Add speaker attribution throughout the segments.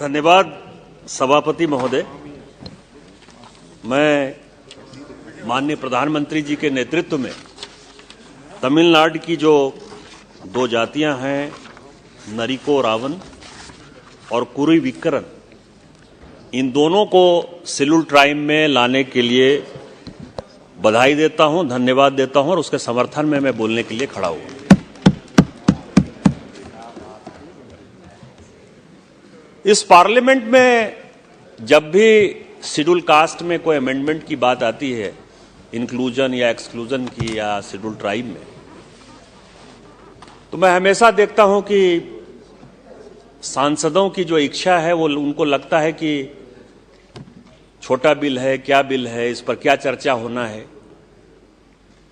Speaker 1: धन्यवाद सभापति महोदय। मैं माननीय प्रधानमंत्री जी के नेतृत्व में तमिलनाडु की जो दो जातियां हैं, नरिको रावण और कुरुई विक्करन, इन दोनों को शेड्यूल्ड ट्राइब में लाने के लिए बधाई देता हूं, धन्यवाद देता हूं और उसके समर्थन में मैं बोलने के लिए खड़ा हूं। इस पार्लियामेंट में जब भी शेड्यूल कास्ट में कोई अमेंडमेंट की बात आती है, इंक्लूजन या एक्सक्लूजन की या शेड्यूल ट्राइब में, तो मैं हमेशा देखता हूं कि सांसदों की जो इच्छा है वो उनको लगता है कि छोटा बिल है, क्या बिल है, इस पर क्या चर्चा होना है,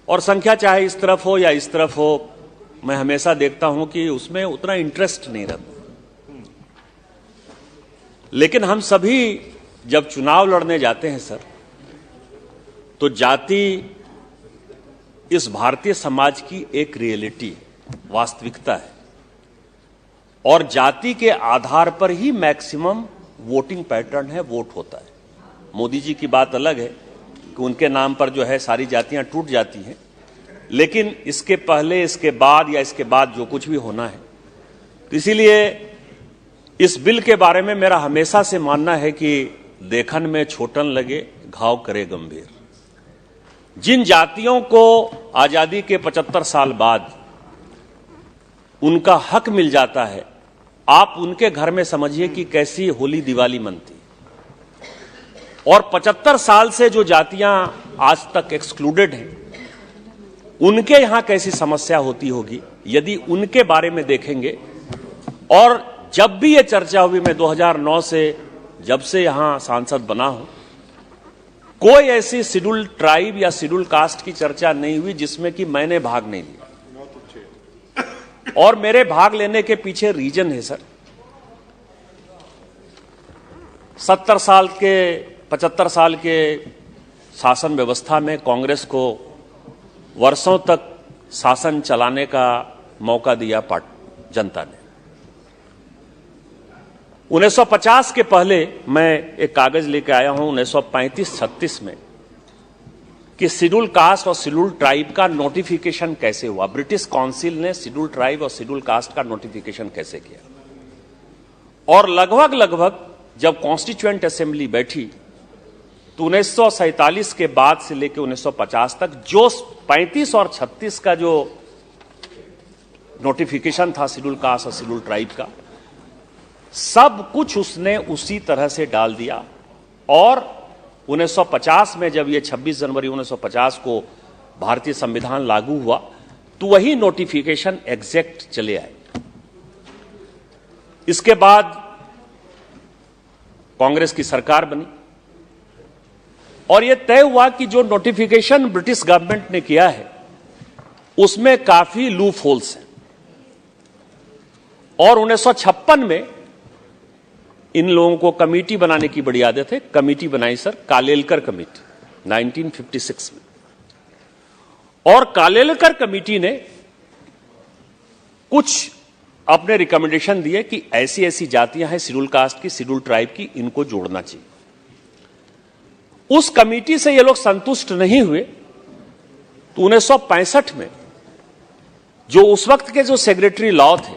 Speaker 1: और संख्या चाहे इस तरफ हो या इस तरफ हो, मैं हमेशा देखता हूं कि उसमें उतना इंटरेस्ट नहीं रहता। लेकिन हम सभी जब चुनाव लड़ने जाते हैं सर, तो जाति इस भारतीय समाज की एक रियलिटी है, वास्तविकता है, और जाति के आधार पर ही मैक्सिमम वोटिंग पैटर्न है, वोट होता है। मोदी जी की बात अलग है कि उनके नाम पर जो है सारी जातियां टूट जाती हैं, लेकिन इसके पहले, इसके बाद या इसके बाद जो कुछ भी होना है, तो इसीलिए इस बिल के बारे में मेरा हमेशा से मानना है कि देखन में छोटन लगे, घाव करे गंभीर। जिन जातियों को आजादी के 75 साल बाद उनका हक मिल जाता है, आप उनके घर में समझिए कि कैसी होली दिवाली मनती। और 75 साल से जो जातियां आज तक एक्सक्लूडेड हैं, उनके यहां कैसी समस्या होती होगी यदि उनके बारे में देखेंगे। और जब भी ये चर्चा हुई, मैं 2009 से जब से यहां सांसद बना हूं, कोई ऐसी शेड्यूल ट्राइब या शेड्यूल कास्ट की चर्चा नहीं हुई जिसमें कि मैंने भाग नहीं लिया। और मेरे भाग लेने के पीछे रीजन है सर, 75 साल के शासन व्यवस्था में कांग्रेस को वर्षों तक शासन चलाने का मौका दिया जनता ने। 1950 के पहले मैं एक कागज लेकर आया हूं 1935-36 में कि शेड्यूल कास्ट और शेड्यूल ट्राइब का नोटिफिकेशन कैसे हुआ। ब्रिटिश काउंसिल ने शेड्यूल ट्राइब और शेड्यूल कास्ट का नोटिफिकेशन कैसे किया, और लगभग जब कॉन्स्टिट्यूएंट असेंबली बैठी तो 1947 के बाद से लेकर 1950 तक जो 35 और 36 का जो नोटिफिकेशन था शेड्यूल कास्ट और शेड्यूल ट्राइब का, सब कुछ उसने उसी तरह से डाल दिया। और 1950 में जब ये 26 जनवरी 1950 को भारतीय संविधान लागू हुआ, तो वही नोटिफिकेशन एग्जैक्ट चले आए। इसके बाद कांग्रेस की सरकार बनी और यह तय हुआ कि जो नोटिफिकेशन ब्रिटिश गवर्नमेंट ने किया है उसमें काफी लूप होल्स हैं। और 1956 में इन लोगों को कमेटी बनाने की बड़ी आदत है, कमेटी बनाई सर, कालेलकर कमेटी 1956 में। और कालेलकर कमेटी ने कुछ अपने रिकमेंडेशन दिए कि ऐसी ऐसी जातियां हैं शेड्यूल कास्ट की, शेड्यूल ट्राइब की, इनको जोड़ना चाहिए। उस कमेटी से ये लोग संतुष्ट नहीं हुए तो 1965 में जो उस वक्त के जो सेक्रेटरी लॉ थे,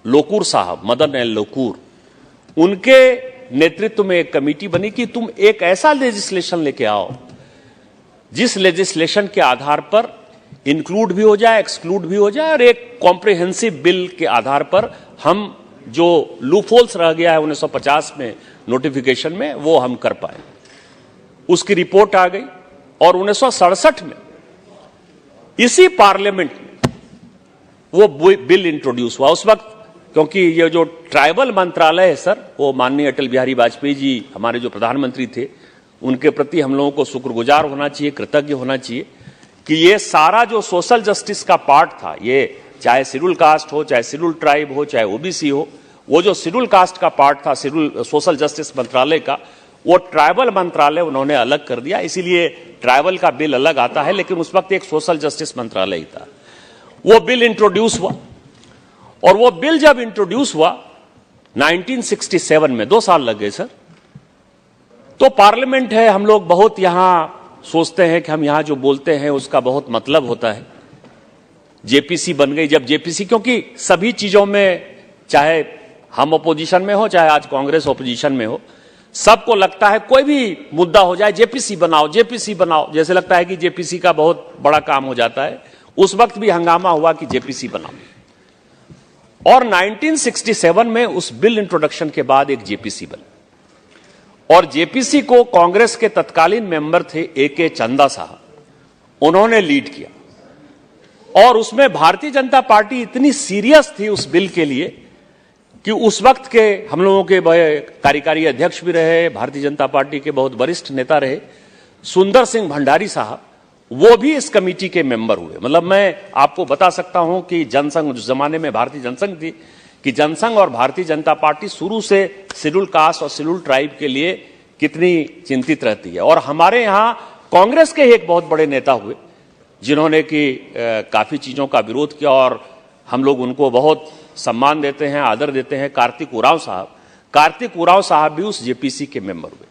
Speaker 1: लोकूर साहब, मदन एल लोकूर, उनके नेतृत्व में एक कमेटी बनी कि तुम एक ऐसा लेजिस्लेशन लेके आओ जिस लेजिस्लेशन के आधार पर इंक्लूड भी हो जाए, एक्सक्लूड भी हो जाए, और एक कॉम्प्रिहेंसिव बिल के आधार पर हम जो लूपहोल्स रह गया है 1950 में नोटिफिकेशन में, वो हम कर पाए। उसकी रिपोर्ट आ गई और 1967 में इसी पार्लियामेंट में वो बिल इंट्रोड्यूस हुआ। उस वक्त क्योंकि ये जो ट्राइबल मंत्रालय है सर, वो माननीय अटल बिहारी वाजपेयी जी हमारे जो प्रधानमंत्री थे, उनके प्रति हम लोगों को शुक्रगुजार होना चाहिए, कृतज्ञ होना चाहिए कि ये सारा जो सोशल जस्टिस का पार्ट था, ये चाहे शेड्यूल कास्ट हो, चाहे शेड्यूल ट्राइब हो, चाहे ओबीसी हो, वो जो शेड्यूल कास्ट का पार्ट था शेड्यूल सोशल जस्टिस मंत्रालय का, वो ट्राइबल मंत्रालय उन्होंने अलग कर दिया। इसीलिए ट्राइबल का बिल अलग आता है, लेकिन उस वक्त एक सोशल जस्टिस मंत्रालय ही था। वो बिल इंट्रोड्यूस हुआ और वो बिल जब इंट्रोड्यूस हुआ 1967 में 2 साल लग गए सर। तो पार्लियामेंट है, हम लोग बहुत यहां सोचते हैं कि हम यहां जो बोलते हैं उसका बहुत मतलब होता है। जेपीसी बन गई, जब जेपीसी, क्योंकि सभी चीजों में, चाहे हम अपोजिशन में हो चाहे आज कांग्रेस अपोजिशन में हो, सबको लगता है कोई भी मुद्दा हो जाए जेपीसी बनाओ, जेपीसी बनाओ, जैसे लगता है कि जेपीसी का बहुत बड़ा काम हो जाता है। उस वक्त भी हंगामा हुआ कि जेपीसी बनाओ, और 1967 में उस बिल इंट्रोडक्शन के बाद एक जेपीसी बनी, और जेपीसी को कांग्रेस के तत्कालीन मेंबर थे ए.के. चंदा साहब, उन्होंने लीड किया। और उसमें भारतीय जनता पार्टी इतनी सीरियस थी उस बिल के लिए कि उस वक्त के हम लोगों के कार्यकारी अध्यक्ष भी रहे, भारतीय जनता पार्टी के बहुत वरिष्ठ नेता रहे सुंदर सिंह भंडारी साहब, वो भी इस कमेटी के मेंबर हुए। मतलब मैं आपको बता सकता हूं कि जनसंघ, उस जमाने में भारतीय जनसंघ थी, कि जनसंघ और भारतीय जनता पार्टी शुरू से शेड्यूल कास्ट और शेड्यूल ट्राइब के लिए कितनी चिंतित रहती है। और हमारे यहां कांग्रेस के एक बहुत बड़े नेता हुए जिन्होंने कि काफी चीजों का विरोध किया, और हम लोग उनको बहुत सम्मान देते हैं, आदर देते हैं, कार्तिक उरांव साहब। कार्तिक उरांव साहब भी उस जेपीसी के मेंबर हुए।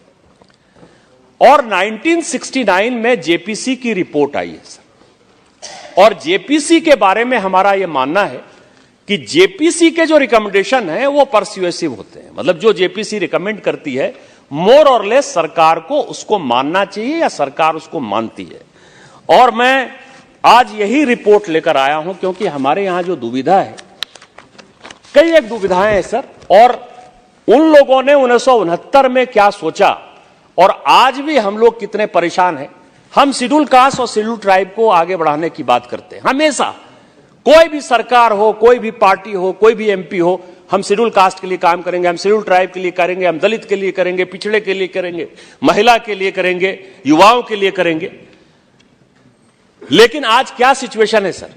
Speaker 1: और 1969 में जेपीसी की रिपोर्ट आई है सर, और जेपीसी के बारे में हमारा यह मानना है कि जेपीसी के जो रिकमेंडेशन है वो परस्यूएसिव होते हैं। मतलब जो जेपीसी रिकमेंड करती है, मोर और लेस सरकार को उसको मानना चाहिए या सरकार उसको मानती है। और मैं आज यही रिपोर्ट लेकर आया हूं क्योंकि हमारे यहां जो दुविधा है, कई एक दुविधाएं हैं सर, और उन लोगों ने 1969 में क्या सोचा और आज भी हम लोग कितने परेशान हैं। हम शेड्यूल कास्ट और शेड्यूल ट्राइब को आगे बढ़ाने की बात करते हैं हमेशा, कोई भी सरकार हो, कोई भी पार्टी हो, कोई भी एमपी हो, हम शेड्यूल कास्ट के लिए काम करेंगे, हम शेड्यूल ट्राइब के लिए करेंगे, हम दलित के लिए करेंगे, पिछड़े के लिए करेंगे, महिला के लिए करेंगे, युवाओं के लिए करेंगे। लेकिन आज क्या सिचुएशन है सर,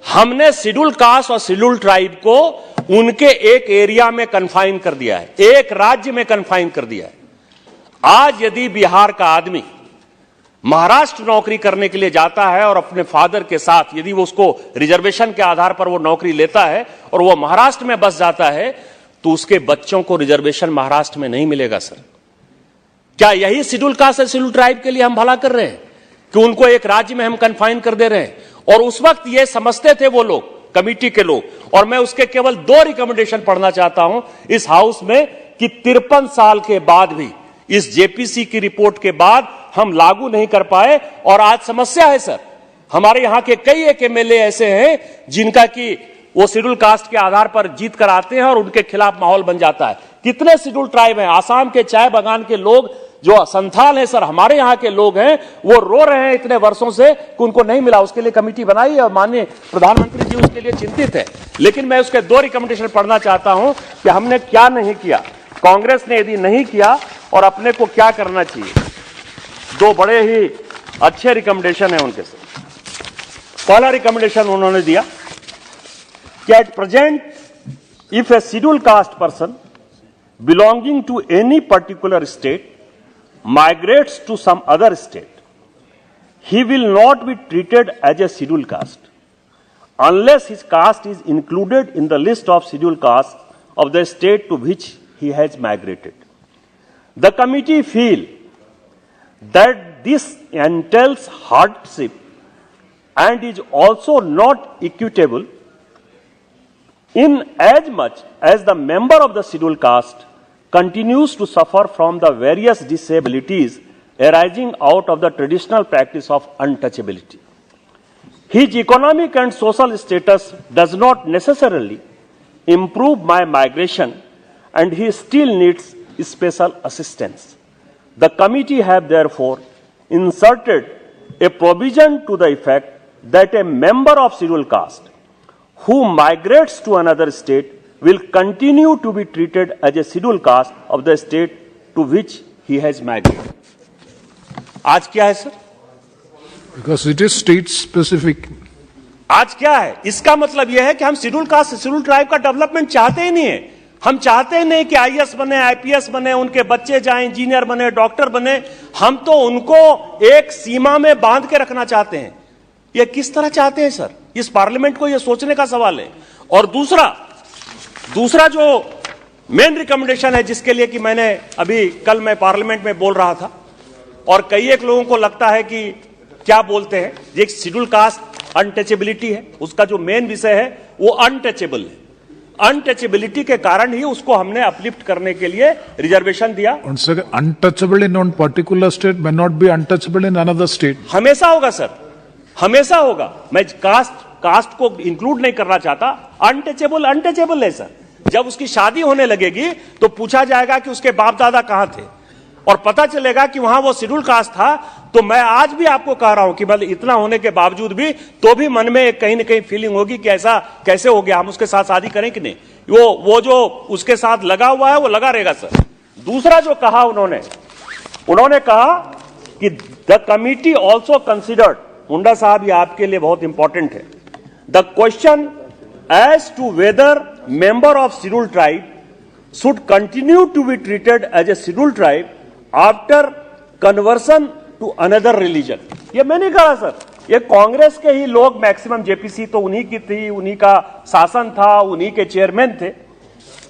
Speaker 1: हमने शेड्यूल कास्ट और शेड्यूल ट्राइब को उनके एक एरिया में कन्फाइन कर दिया है, एक राज्य में कन्फाइन कर दिया है। आज यदि बिहार का आदमी महाराष्ट्र नौकरी करने के लिए जाता है और अपने फादर के साथ यदि वो उसको रिजर्वेशन के आधार पर वो नौकरी लेता है और वो महाराष्ट्र में बस जाता है, तो उसके बच्चों को रिजर्वेशन महाराष्ट्र में नहीं मिलेगा सर। क्या यही शेड्यूल कास्ट और शेड्यूल ट्राइब के लिए हम भला कर रहे हैं कि उनको एक राज्य में हम कन्फाइन कर दे रहे हैं? और उस वक्त ये समझते थे वो लोग, कमिटी के लोग, और मैं उसके केवल 2 रिकमेंडेशन पढ़ना चाहता हूं इस हाउस में, कि 53 साल के बाद भी इस जेपीसी की रिपोर्ट के बाद हम लागू नहीं कर पाए। और आज समस्या है सर, हमारे यहां के कई एक एमएलए ऐसे हैं जिनका कि वो शेड्यूल कास्ट के आधार पर जीत कर आते हैं और उनके खिलाफ माहौल बन जाता है। कितने शेड्यूल ट्राइब हैं, आसाम के चाय बागान के लोग जो संथाल है सर, हमारे यहां के लोग हैं, वो रो रहे हैं इतने वर्षों से कि उनको नहीं मिला। उसके लिए कमेटी बनाई है और माननीय प्रधानमंत्री जी उसके लिए चिंतित है। लेकिन मैं उसके 2 रिकमेंडेशन पढ़ना चाहता हूं कि हमने क्या नहीं किया, कांग्रेस ने यदि नहीं किया और अपने को क्या करना चाहिए। 2 बड़े ही अच्छे रिकमेंडेशन है उनके से। पहला रिकमेंडेशन उन्होंने दिया कि at present if a schedule caste person belonging to any particular state migrates to some other state, he will not be treated as a scheduled caste unless his caste is included in the list of scheduled castes of the state to which he has migrated. The committee feel that this entails hardship and is also not equitable in as much as the member of the scheduled caste continues to suffer from the various disabilities arising out of the traditional practice of untouchability. His economic and social status does not necessarily improve by migration and he still needs special assistance. The committee have therefore inserted a provision to the effect that a member of scheduled caste who migrates to another state will continue to be treated as a scheduled caste of the state to which he has migrated. आज क्या है sir?
Speaker 2: Because it is state specific.
Speaker 1: आज क्या है? इसका मतलब यह है कि हम शेड्यूल कास्ट शेड्यूल ट्राइब का डेवलपमेंट चाहते ही नहीं है। हम चाहते ही नहीं कि आईएएस बने, आईपीएस बने, उनके बच्चे जाएं, इंजीनियर बने, डॉक्टर बने। हम तो उनको एक सीमा में बांध के रखना चाहते हैं। यह किस तरह चाहते हैं सर? इस पार्लियामेंट को यह सोचने का सवाल है। और दूसरा जो मेन रिकमेंडेशन है, जिसके लिए कि मैंने अभी कल मैं पार्लियामेंट में बोल रहा था और कई एक लोगों को लगता है कि क्या बोलते हैं, ये शेड्यूल कास्ट अनटचेबिलिटी है, उसका जो मेन विषय है वो अनटचेबल है। अनटचेबिलिटी के कारण ही उसको हमने अपलिफ्ट करने के लिए रिजर्वेशन दिया।
Speaker 2: Untouchable in one particular state may not be untouchable in another state.
Speaker 1: हमेशा होगा सर, हमेशा होगा। मैं कास्ट को इंक्लूड नहीं करना चाहता। अनटचेबल है सर। जब उसकी शादी होने लगेगी तो पूछा जाएगा कि उसके बाप दादा कहां थे और पता चलेगा कि वहां वो शेड्यूल कास्ट था। तो मैं आज भी आपको कह रहा हूं कि मतलब इतना होने के बावजूद भी तो भी मन में कहीं ना कहीं फीलिंग होगी कि ऐसा कैसे हो गया, हम उसके साथ शादी करें कि नहीं। वो जो उसके साथ लगा हुआ है वो लगा रहेगा सर। दूसरा जो कहा उन्होंने कहा कि the committee also considered, Munda साहब ये आपके लिए बहुत इंपॉर्टेंट है, the question as to whether member of scheduled tribe should continue to be treated as a scheduled tribe after conversion to another religion। ये मैं नहीं कहा सर, ये कांग्रेस के ही लोग, मैक्सिमम जेपीसी तो उन्हीं की थी, उन्हीं का शासन था, उन्हीं के चेयरमैन थे।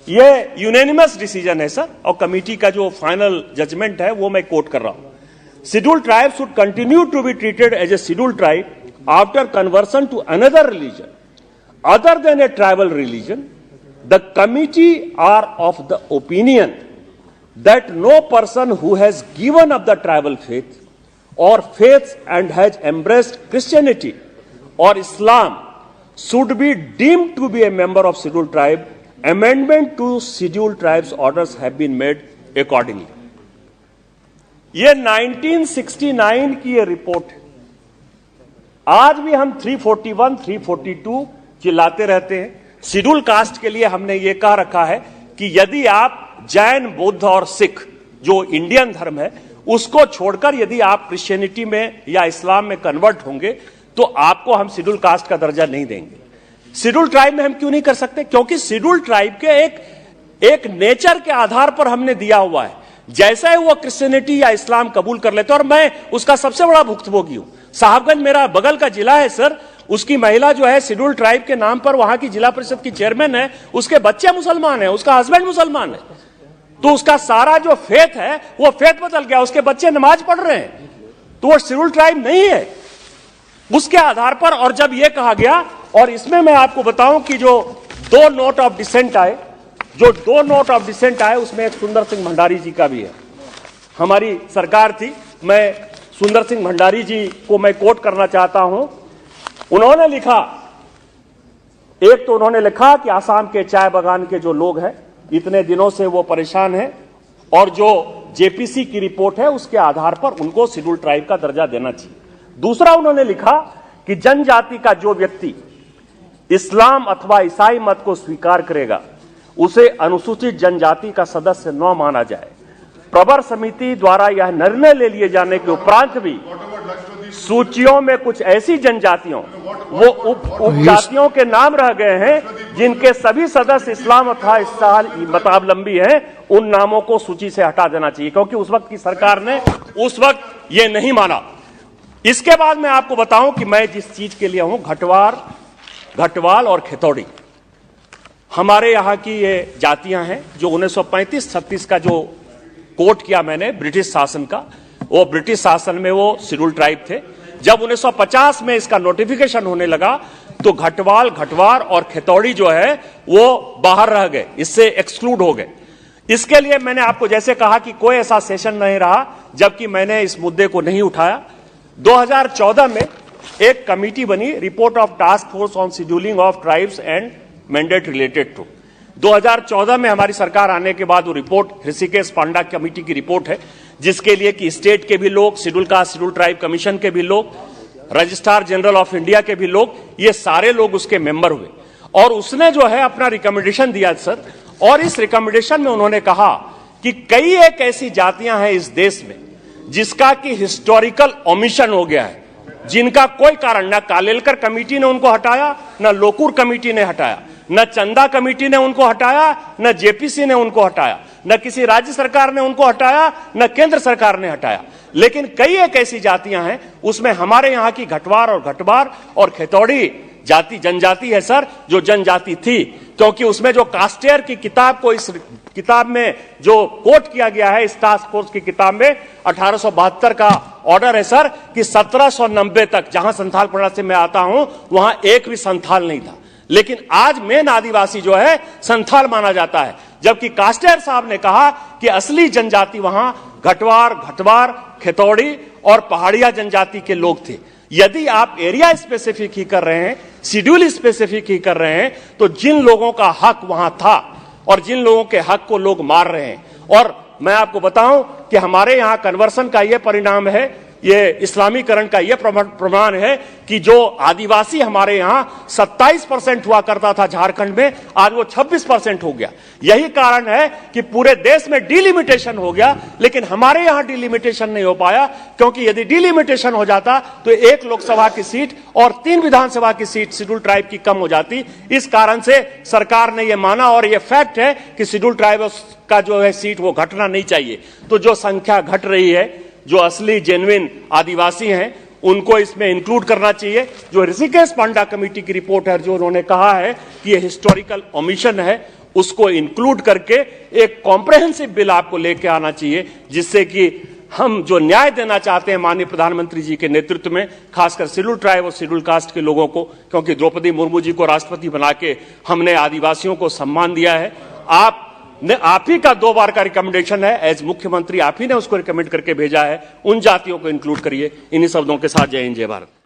Speaker 1: ये यूनानिमस डिसीजन है सर और कमेटी का जो फाइनल जजमेंट है वो मैं कोट कर रहा हूं। Scheduled tribe should continue to be treated as a scheduled tribe after conversion to another religion other than a tribal religion। The committee are of the opinion that no person who has given up the tribal faith or faiths and has embraced Christianity or Islam should be deemed to be a member of scheduled tribe। Amendment to scheduled tribes orders have been made accordingly। ये 1969 की ये report है। आज भी हम 341, 342 चिल्लाते रहते हैं। शेड्यूल कास्ट के लिए हमने ये कह रखा है कि यदि आप जैन, बुद्ध और सिख जो इंडियन धर्म है उसको छोड़कर यदि आप क्रिश्चियनिटी में या इस्लाम में कन्वर्ट होंगे तो आपको हम शेड्यूल कास्ट का दर्जा नहीं देंगे। शेड्यूल ट्राइब में हम क्यों नहीं कर सकते? क्योंकि शेड्यूल ट्राइब के एक नेचर के आधार पर हमने दिया हुआ है। जैसा है वो क्रिश्चियनिटी या इस्लाम कबूल कर लेते और मैं उसका सबसे बड़ा भुक्तभोगी हूं। साहबगंज मेरा बगल का जिला है सर, उसकी महिला जो है शेड्यूल ट्राइब के नाम पर वहां की जिला परिषद की चेयरमैन है, उसके बच्चे मुसलमान हैं, उसका हस्बैंड मुसलमान है, तो उसका सारा जो फेथ है वो फेथ बदल गया, उसके बच्चे नमाज पढ़ रहे हैं, तो वो शेड्यूल ट्राइब नहीं है उसके आधार पर। और जब ये कहा गया, और इसमें मैं आपको बताऊं कि जो दो नोट ऑफ डिसेंट आए उसमें एक सुंदर सिंह भंडारी जी का भी है। हमारी सरकार थी, मैं सुंदर सिंह भंडारी जी को मैं कोट करना चाहता हूं। उन्होंने लिखा, एक तो उन्होंने लिखा कि आसाम के चाय बागान के जो लोग हैं इतने दिनों से वो परेशान हैं और जो जेपीसी की रिपोर्ट है उसके आधार पर उनको शेड्यूल ट्राइब का दर्जा देना चाहिए। दूसरा उन्होंने लिखा कि जनजाति का जो व्यक्ति इस्लाम अथवा ईसाई मत को स्वीकार करेगा उसे अनुसूचित जनजाति का सदस्य न माना जाए। प्रवर समिति द्वारा यह निर्णय ले लिए जाने के उपरांत भी सूचियों में कुछ ऐसी जनजातियों वो उपजातियों के नाम रह गए हैं जिनके सभी सदस्य इस्लाम अथवा मतावलंबी हैं, उन नामों को सूची से हटा देना चाहिए, क्योंकि उस वक्त की सरकार ने उस वक्त ये नहीं माना। इसके बाद मैं आपको बताऊं कि मैं जिस चीज के लिए हूं, घटवाल और खेतौड़ी हमारे यहां की ये जातियां हैं जो 1935-36 का जो कोट किया मैंने ब्रिटिश शासन का, वो ब्रिटिश शासन में वो शेड्यूल ट्राइब थे। जब 1950 में इसका नोटिफिकेशन होने लगा तो घटवार और खेतौड़ी जो है वो बाहर रह गए, इससे एक्सक्लूड हो गए। इसके लिए मैंने आपको जैसे कहा कि कोई ऐसा सेशन नहीं रहा जबकि मैंने इस मुद्दे को नहीं उठाया। 2014 में एक कमिटी बनी, report of task force on scheduling of tribes and mandate related to. 2014 में हमारी सरकार आने के बाद वो रिपोर्ट ऋषिकेश पांडा कमेटी की रिपोर्ट है, जिसके लिए कि स्टेट के भी लोग, schedule caste schedule tribe commission के भी लोग, रजिस्ट्रार जनरल ऑफ इंडिया के भी लोग, ये सारे लोग उसके मेंबर हुए और उसने जो है अपना रिकमेंडेशन दिया सर। और इस रिकमेंडेशन में उन्होंने कहा कि कई एक ऐसी जातियां हैं इस देश में जिसका कि हिस्टोरिकल ओमिशन हो गया है, जिनका कोई कारण, न कालेलकर कमेटी ने उनको हटाया, न लोकूर कमेटी ने हटाया, न चंदा कमेटी ने उनको हटाया, न जेपीसी ने उनको हटाया, न किसी राज्य सरकार ने उनको हटाया, न केंद्र सरकार ने हटाया। लेकिन कई एक ऐसी जातियां हैं, उसमें हमारे यहां की घटवार और खेतौड़ी जाति जनजाति है सर, जो जनजाति थी, क्योंकि उसमें जो कास्टियर की किताब को इस किताब में जो कोट किया गया है, इस टास्क फोर्स की किताब में 1872 का ऑर्डर है सर कि 1790 तक, जहां संथाल परगना से मैं आता हूं, वहां एक भी संथाल नहीं था। लेकिन आज मेन आदिवासी जो है संथाल माना जाता है, जबकि कास्टियर साहब ने कहा कि असली जनजाति वहां घटवार, खेतौड़ी और पहाड़िया जनजाति के लोग थे। यदि आप एरिया स्पेसिफिक ही कर रहे हैं, शेड्यूल स्पेसिफिक ही कर रहे हैं, तो जिन लोगों का हक वहां था और जिन लोगों के हक को लोग मार रहे हैं, और मैं आपको बताऊं कि हमारे यहां कन्वर्सन का यह परिणाम है, ये इस्लामीकरण का यह प्रमाण है कि जो आदिवासी हमारे यहां 27% हुआ करता था झारखंड में, आज वो 26% हो गया। यही कारण है कि पूरे देश में डिलिमिटेशन हो गया, लेकिन हमारे यहां डिलिमिटेशन नहीं हो पाया, क्योंकि यदि डिलिमिटेशन हो जाता तो 1 लोकसभा की सीट और 3 विधानसभा की सीट शेड्यूल ट्राइब की कम हो जाती। इस कारण से सरकार ने यह माना, और यह फैक्ट है कि शेड्यूल ट्राइब का जो है सीट वो घटना नहीं चाहिए। तो जो संख्या घट रही है, जो असली जेन्युइन आदिवासी हैं, उनको इसमें इंक्लूड करना चाहिए। जो ऋषिकेश पांडा कमेटी की रिपोर्ट है, जो उन्होंने कहा है कि ये हिस्टोरिकल ओमिशन है, उसको इंक्लूड करके एक कॉम्प्रहेंसिव बिल आपको लेके आना चाहिए, जिससे कि हम जो न्याय देना चाहते हैं माननीय प्रधानमंत्री जी के नेतृत्व में, खासकर शेड्यूल ट्राइब और शेड्यूल कास्ट के लोगों को, क्योंकि द्रौपदी मुर्मू जी को राष्ट्रपति बना के हमने आदिवासियों को सम्मान दिया है। आप ही का 2 बार का रिकमेंडेशन है, एज मुख्यमंत्री आप ही ने उसको रिकमेंड करके भेजा है, उन जातियों को इंक्लूड करिए। इन्हीं शब्दों के साथ जय हिंद, जय भारत।